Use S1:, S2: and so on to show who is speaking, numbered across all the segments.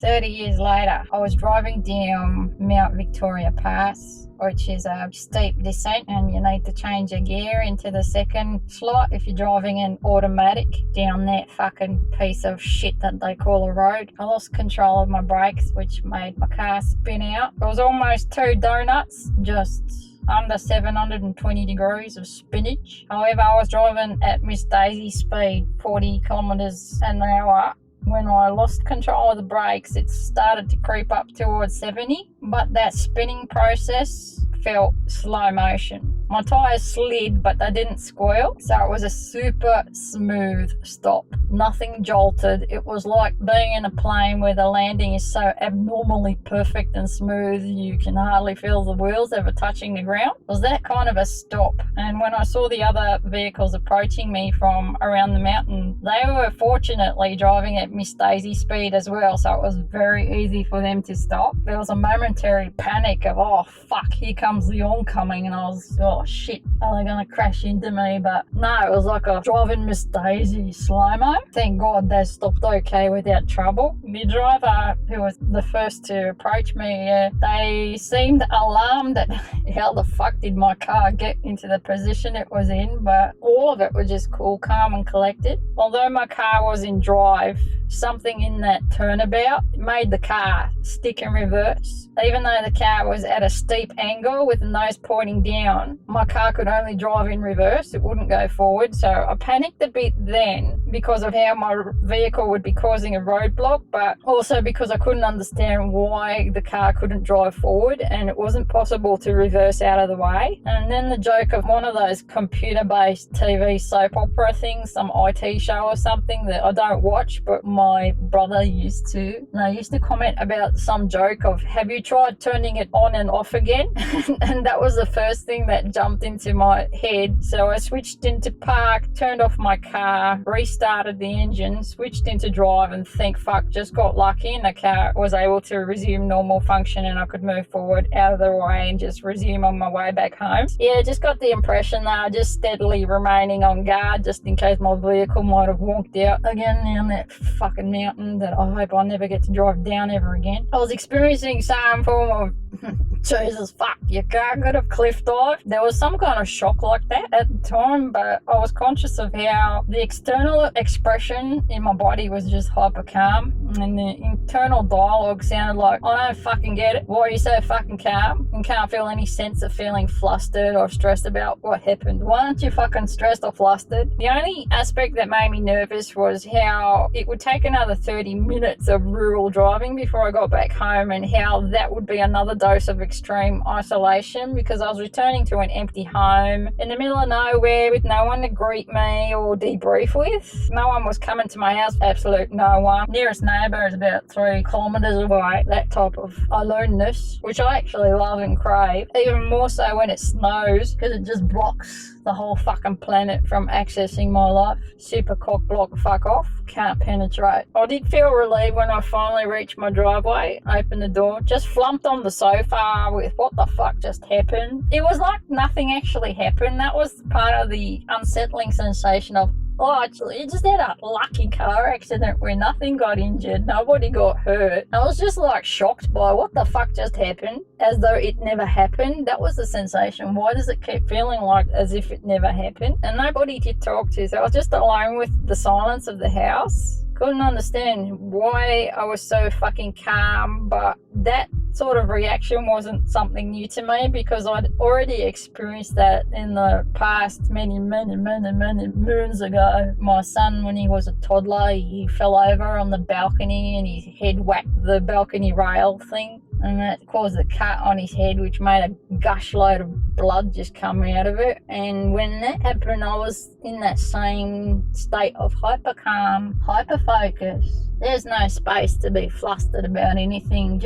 S1: 30 years later, I was driving down Mount Victoria Pass, which is a steep descent, and you need to change your gear into the second slot if you're driving an automatic down that fucking piece of shit that they call a road. I lost control of my brakes, which made my car spin out. It was almost 2 donuts, just under 720 degrees of spinach. However, I was driving at Miss Daisy speed, 40 kilometres an hour. When I lost control of the brakes, it started to creep up towards 70, but that spinning process felt slow motion. My tyres slid, but they didn't squeal, so it was a super smooth stop. Nothing jolted. It was like being in a plane where the landing is so abnormally perfect and smooth you can hardly feel the wheels ever touching the ground. It was that kind of a stop. And when I saw the other vehicles approaching me from around the mountain, they were fortunately driving at Miss Daisy speed as well, so it was very easy for them to stop. There was a momentary panic of, oh fuck, here comes the oncoming, and I was, oh shit, are they going to crash into me? But no, it was like a driving Miss Daisy slow-mo. Thank God they stopped okay without trouble. The driver who was the first to approach me, they seemed alarmed at how the fuck did my car get into the position it was in, but all of it was just cool, calm and collected. Although my car was in drive, something in that turnabout made the car stick in reverse. Even though the car was at a steep angle with the nose pointing down, my car could only drive in reverse. It wouldn't go forward. So I panicked a bit then because of how my vehicle would be causing a roadblock, but also because I couldn't understand why the car couldn't drive forward and it wasn't possible to reverse out of the way. And then the joke of one of those computer-based TV soap opera things, some IT show or something that I don't watch, but my brother used to. They used to comment about some joke of, have you tried turning it on and off again? And that was the first thing that jumped into my head. So I switched into park, turned off my car, restarted the engine, switched into drive, and thank fuck, just got lucky and the car was able to resume normal function and I could move forward out of the way and just resume on my way back home. Yeah, just got the impression that I just steadily remaining on guard just in case my vehicle might have wonked out again down that fucking mountain that I hope I never get to drive down ever again. I was experiencing some form of Jesus fuck, your car could have cliff dived. There was some kind of shock like that at the time, but I was conscious of how the external expression in my body was just hyper calm, and the internal dialogue sounded like, I don't fucking get it. Why are you so fucking calm and can't feel any sense of feeling flustered or stressed about what happened? Why aren't you fucking stressed or flustered? The only aspect that made me nervous was how it would take another 30 minutes of rural driving before I got back home, and how that would be another dose of extreme isolation because I was returning to an empty home in the middle of nowhere with no one to greet me or debrief with. No one was coming to my house, absolute no one. Nearest neighbour is about 3 kilometres away. That type of aloneness, which I actually love and crave, even more so when it snows because it just blocks the whole fucking planet from accessing my life. Super cock block, fuck off, can't penetrate. I did feel relieved when I finally reached my driveway, opened the door, just flumped on the sofa with what the fuck just happened. It was like nothing actually happened. That was part of the unsettling sensation of, oh, actually, you just had a lucky car accident where nothing got injured, nobody got hurt. I was just like shocked by what the fuck just happened, as though it never happened. That was the sensation. Why does it keep feeling like as if it never happened? And nobody to talk to, so I was just alone with the silence of the house. Couldn't understand why I was so fucking calm, but that sort of reaction wasn't something new to me because I'd already experienced that in the past many moons ago. My son, when he was a toddler, he fell over on the balcony and his head whacked the balcony rail thing, and that caused a cut on his head which made a gush load of blood just come out of it. And when that happened, I was in that same state of hyper calm, hyper focus. There's no space to be flustered about anything,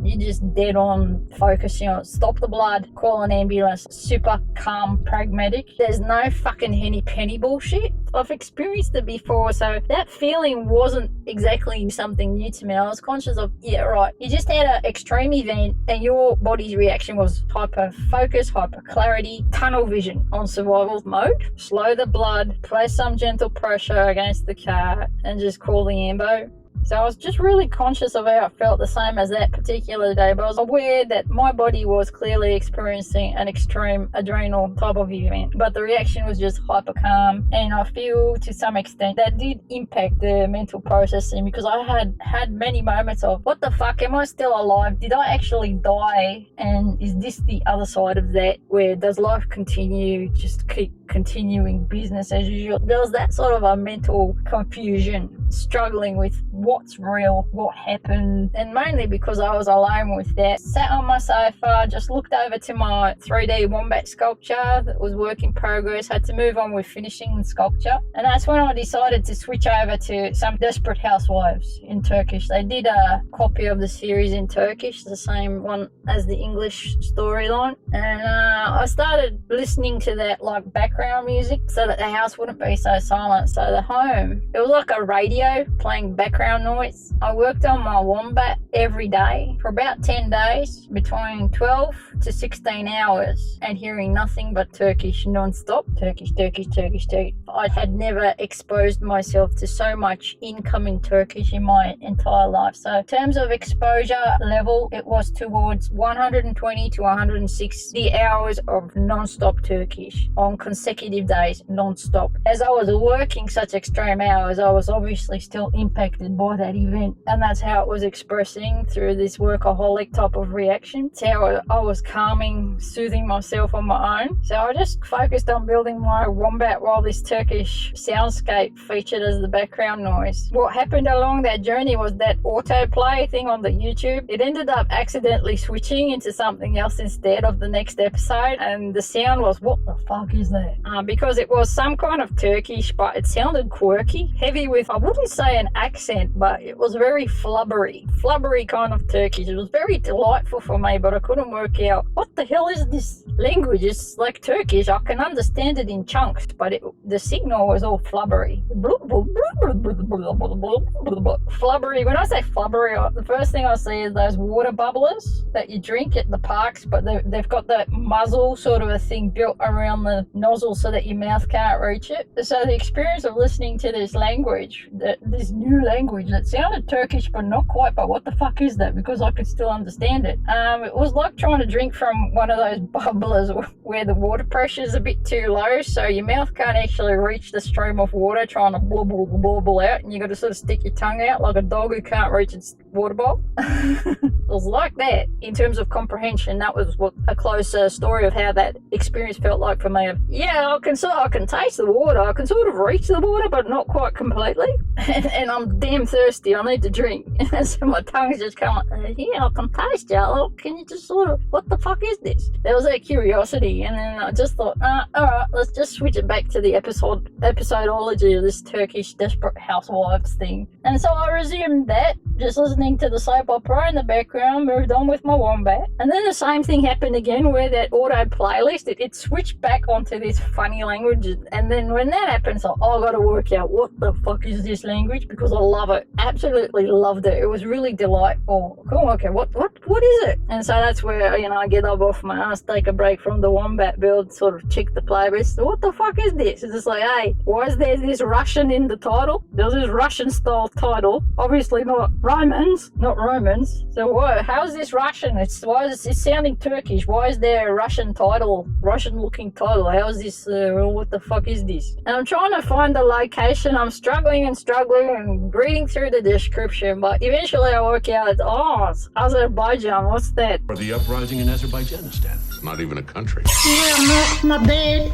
S1: you're just dead on focusing on stop the blood, call an ambulance, super calm, pragmatic. There's no fucking henny penny bullshit. I've experienced it before, so that feeling wasn't exactly something new to me. I was conscious of, yeah, right, you just had an extreme event and your body's reaction was hyper focus, hyper clarity, tunnel vision on survival mode. Slow the blood, place some gentle pressure against the car and just call the ambo. So I was just really conscious of how I felt the same as that particular day, but I was aware that my body was clearly experiencing an extreme adrenal type of event, but the reaction was just hyper calm. And I feel to some extent that did impact the mental processing, because I had many moments of, what the fuck, am I still alive? Did I actually die? And is this the other side of that, where does life continue, just keep continuing business as usual? There was that sort of a mental confusion, struggling with what's real, what happened, and mainly because I was alone with that. Sat on my sofa, just looked over to my 3D wombat sculpture that was work in progress, had to move on with finishing the sculpture, and that's when I decided to switch over to some Desperate Housewives in Turkish. They did a copy of the series in Turkish, the same one as the English storyline, and I started listening to that like background music so that the house wouldn't be so silent. So the home, it was like a radio playing background noise. I worked on my wombat every day for about 10 days, between 12 to 16 hours, and hearing nothing but Turkish non-stop. Turkish. I had never exposed myself to so much incoming Turkish in my entire life. So in terms of exposure level, it was towards 120 to 160 hours of non-stop Turkish on consecutive days, non-stop. As I was working such extreme hours, I was obviously still impacted by that event, and that's how it was expressing through this workaholic type of reaction. It's how I was calming, soothing myself on my own. So I just focused on building my wombat while this Turkish soundscape featured as the background noise. What happened along that journey was that autoplay thing on the YouTube, it ended up accidentally switching into something else instead of the next episode, and the sound was, what the fuck is that? Because it was some kind of Turkish, but it sounded quirky, heavy with, I wouldn't say an accent, but it was very flubbery kind of Turkish. It was very delightful for me, but I couldn't work out, what the hell is this language? It's like Turkish. I can understand it in chunks, but the signal was all flubbery. Flubbery. When I say flubbery, the first thing I see is those water bubblers that you drink at the parks, but they've got that muzzle sort of a thing built around the nozzle so that your mouth can't reach it. So the experience of listening to this language, this new language that sounded Turkish but not quite, but what the fuck is that? Because I could still understand it. It was like trying to drink from one of those bubblers where the water pressure is a bit too low, so your mouth can't actually reach the stream of water, trying to blubble out, and you got to sort of stick your tongue out like a dog who can't reach its water bowl. It was like that in terms of comprehension. That was what a close story of how that experience felt like for me. Yeah, I can taste the water, I can sort of reach the water, but not quite completely. And I'm damn thirsty, I need to drink. And so my tongue's just kind of, yeah, I can taste you. Oh, can you just sort of, what the fuck is this? There was that curiosity, and then I just thought, alright, let's just switch it back to the episodology of this Turkish Desperate Housewives thing. And so I resumed that, just listening to the soap opera in the background, moved on with my wombat. And then the same thing happened again, where that auto playlist, it switched back onto this funny language. And then when that happens, I got to work out what the fuck is this language, because I love it. Absolutely loved it. It was really delightful. Cool, okay, what is it? And so that's where, I get up off my ass, take a break from the wombat build, sort of check the playlist. What the fuck is this? It's just like, hey, why is there this Russian in the title? There's this Russian style title, obviously not Romans. So how is this Russian? Why is it sounding Turkish? Why is there a Russian title, Russian looking title? How is this, what the fuck is this? And I'm trying to find the location. I'm struggling and reading through the description, but eventually I work out, it's Azerbaijan. What's that?
S2: Or the uprising in Azerbaijanistan. Not even a country.
S1: Yeah, my bad.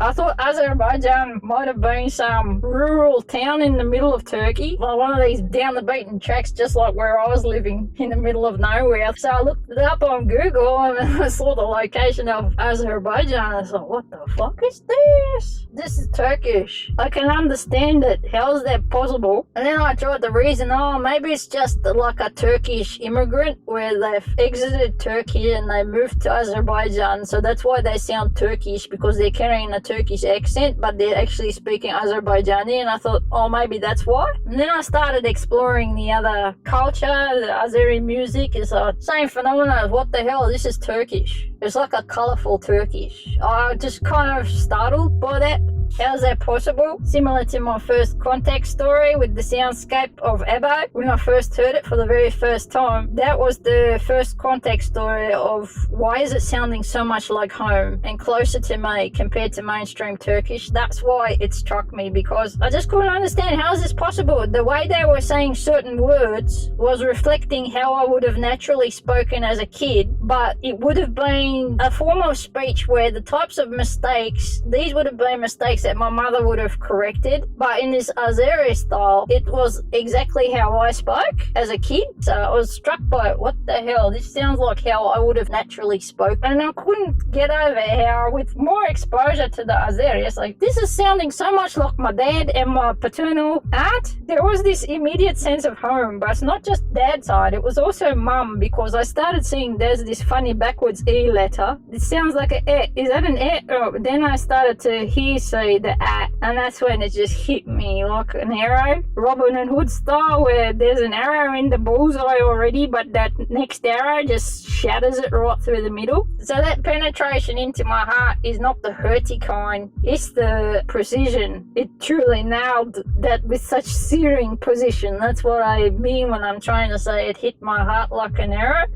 S1: I thought Azerbaijan might have been some rural town in the middle of Turkey, like one of these down the beaten tracks, just like where I was living in the middle of nowhere. So I looked it up on Google and I saw the location of Azerbaijan. I thought, what the fuck is this? This is Turkish. I can understand it. How is that possible? And then I tried to reason, maybe it's just like a Turkish immigrant where they've exited Turkey and they moved to Azerbaijan. So that's why they sound Turkish, because they're carrying a Turkish accent, but they're actually speaking Azerbaijani. And I thought, maybe that's why. And then I started exploring the other culture, the Azeri music. It's the same phenomenon. What the hell? This is Turkish. It's like a colourful Turkish. I just kind of startled by that How's that possible? Similar to my first contact story with the soundscape of Abo. When I first heard it for the very first time, that was the first contact story of why is it sounding so much like home and closer to me compared to mainstream Turkish. That's why it struck me, because I just couldn't understand how is this possible. The way they were saying certain words was reflecting how I would have naturally spoken as a kid, but it would have been a form of speech where the types of mistakes, these would have been mistakes that my mother would have corrected, but in this Azeri style, it was exactly how I spoke as a kid. So I was struck by it. What the hell? This sounds like how I would have naturally spoken. And I couldn't get over how, with more exposure to the Azeri, it's like, this is sounding so much like my dad and my paternal aunt. There was this immediate sense of home, but it's not just dad's side, it was also mum, because I started seeing there's this funny backwards E letter. It sounds like an E. Is that an E? Oh, then I started to see the A, and that's when it just hit me like an arrow. Robin Hood style, where there's an arrow in the bullseye already, but that next arrow just shatters it right through the middle. So that penetration into my heart is not the hurty kind, it's the precision. It truly nailed that with such searing precision. That's what I mean when I'm trying to say it hit my heart like an arrow.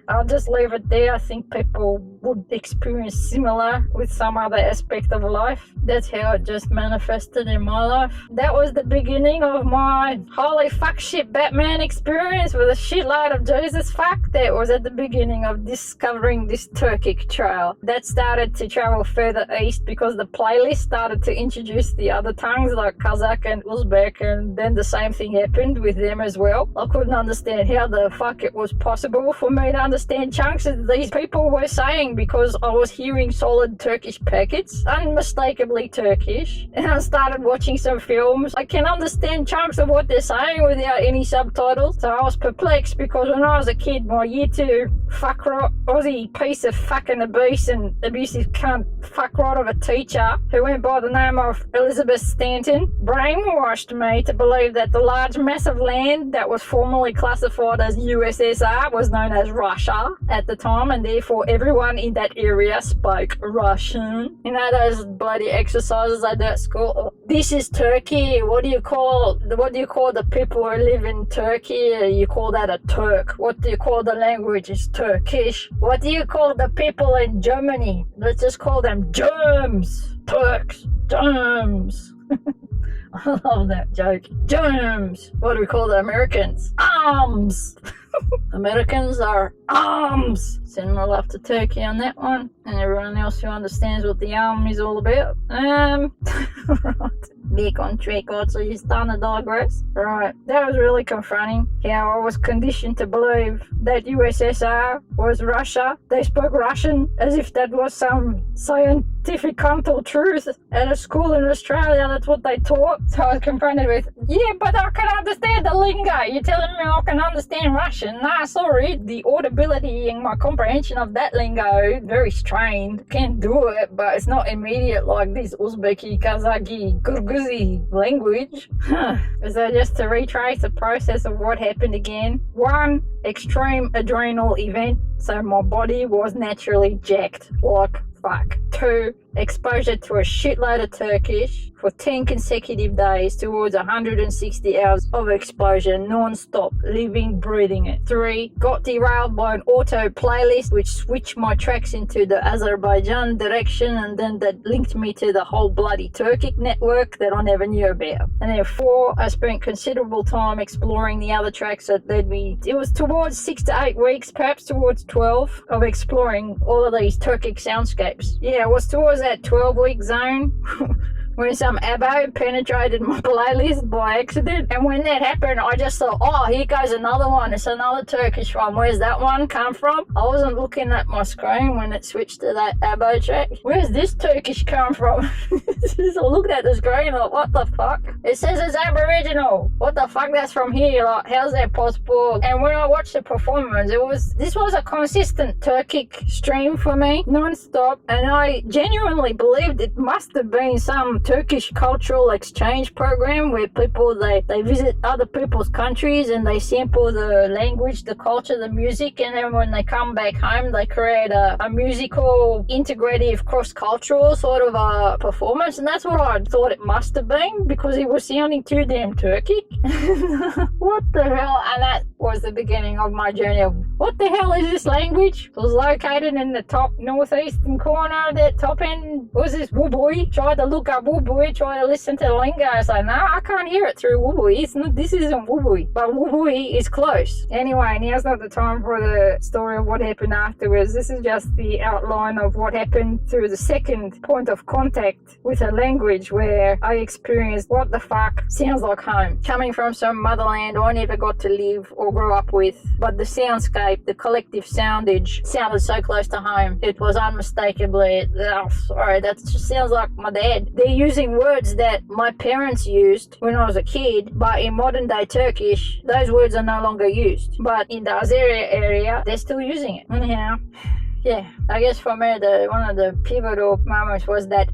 S1: I'll just leave it there. I think people would experience similar with some other aspect of life. That's how it just manifested in my life. That was the beginning of my holy fuck shit Batman experience with a shitload of Jesus fuck. That was at the beginning of discovering this Turkic trail. That started to travel further east because the playlist started to introduce the other tongues like Kazakh and Uzbek, and then the same thing happened with them as well. I couldn't understand how the fuck it was possible for me to understand chunks that these people were saying, because I was hearing solid Turkish packets, unmistakably Turkish, and I started watching some films. I can understand chunks of what they're saying without any subtitles. So I was perplexed, because when I was a kid, my year 2 fuckrot Aussie piece of fucking abuse and abusive cunt fuckrot of a teacher who went by the name of Elizabeth Stanton brainwashed me to believe that the large mass of land that was formerly classified as USSR was known as Russia at the time, and therefore everyone in that area spoke Russian. You know those bloody exercises I do at school? This is Turkey. What do you call the people who live in Turkey? You call that a Turk. What do you call the language? It's Turkish. What do you call the people in Germany? Let's just call them Germs. Turks. Germs. I love that joke. Germs. What do we call the Americans? Arms. Americans are arms. Send my love to Turkey on that one, and everyone else who understands what the arm is all about. Right. Back on track, so you're starting to digress. Right, that was really confronting how I was conditioned to believe that USSR was Russia. They spoke Russian as if that was some scientific contour truth. At a school in Australia, that's what they taught. So I was confronted with, yeah, but I can understand the lingo. You're telling me I can understand Russian? Nah, sorry. The audibility and my comprehension of that lingo, very strained. Can't do it, but it's not immediate like this Uzbeki, Kazakhi, Kyrgyz language. So just to retrace the process of what happened again. 1, extreme adrenal event. So my body was naturally jacked like fuck. 2, exposure to a shitload of Turkish for 10 consecutive days towards 160 hours of exposure, non-stop, living, breathing it. 3, got derailed by an auto playlist which switched my tracks into the Azerbaijan direction, and then that linked me to the whole bloody Turkic network that I never knew about. And then 4, I spent considerable time exploring the other tracks that led me. It was towards 6 to 8 weeks, perhaps towards 12, of exploring all of these Turkic soundscapes. Yeah, it was towards that 12-week zone when some abo penetrated my playlist by accident. And when that happened, I just thought, oh, here goes another one. It's another Turkish one. Where's that one come from? I wasn't looking at my screen when it switched to that abo track. Where's this Turkish come from? I looked at the screen like, what the fuck? It says it's Aboriginal. What the fuck? That's from here. Like, how's that possible? And when I watched the performance, this was a consistent Turkic stream for me, non-stop. And I genuinely believed it must have been some Turkish cultural exchange program where people they visit other people's countries and they sample the language, the culture, the music, and then when they come back home they create a musical integrative cross-cultural sort of a performance. And that's what I thought it must have been, because it was sounding too damn Turkic. What the hell? And that was the beginning of my journey of what the hell is this language? It was located in the top northeastern corner, that top end. Was this Wubui? Tried to look up Wubui, try to listen to the lingo. I was like, no, I can't hear it through Wubui. This isn't Wubui. But Wubui is close. Anyway, now's not the time for the story of what happened afterwards. This is just the outline of what happened through the second point of contact with a language where I experienced what the fuck sounds like home. Coming from some motherland I never got to live or grow up with, but the soundscape, the collective soundage sounded so close to home. It was unmistakably, that just sounds like my dad. They're using words that my parents used when I was a kid, but in modern day Turkish, those words are no longer used. But in the Azeri area, they're still using it. Anyhow, yeah, I guess for me, one of the pivotal moments was that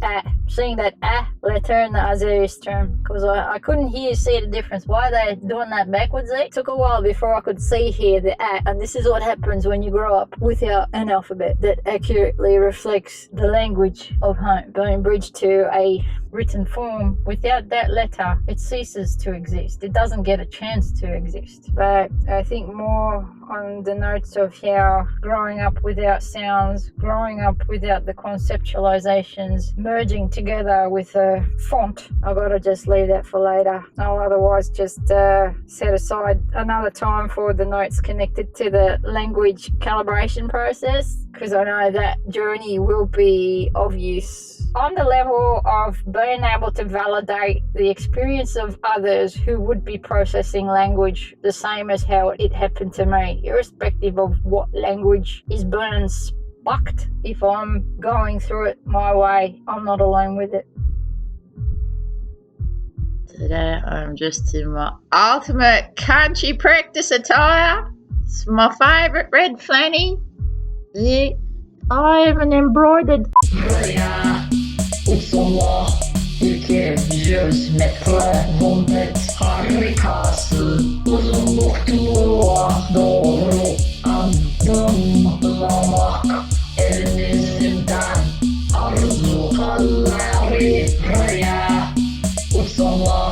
S1: seeing that letter in the Azeri term, because I couldn't see the difference. Why are they doing that backwards? It took a while before I could hear the and this is what happens when you grow up without an alphabet that accurately reflects the language of home, being bridged to a written form. Without that letter, it ceases to exist. It doesn't get a chance to exist. But I think more on the notes of how growing up without sounds, growing up without the conceptualizations, merging together with a font. I've got to just leave that for later. I'll otherwise just set aside another time for the notes connected to the language calibration process, because I know that journey will be of use on the level of being able to validate the experience of others who would be processing language the same as how it happened to me, irrespective of what language is being spucked. If I'm going through it my way, I'm not alone with it.
S3: Today I'm just in my ultimate country practice attire. It's my favourite red flanny. Yeah, I even embroidered.
S4: Uçsana 200 metre Vomit harikası Uzunlukluğa doğru adımlamak elinizden arzuları buraya Uçsana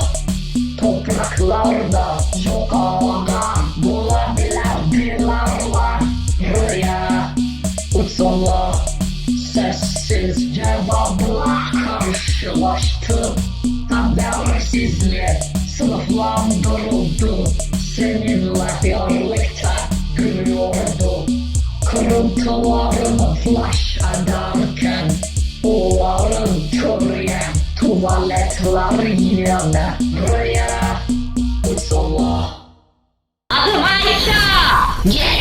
S4: topraklarda çok havada bulabilirler buraya Uçsana sessiz cevapla karşılaştım Habersizle sınıflandırıldı Seninle birlikte gülüyordu Kırıntılarını flash ederken Onların türeyen tuvaletleri yine buraya Uçsana Adım Ayşe! Yeah!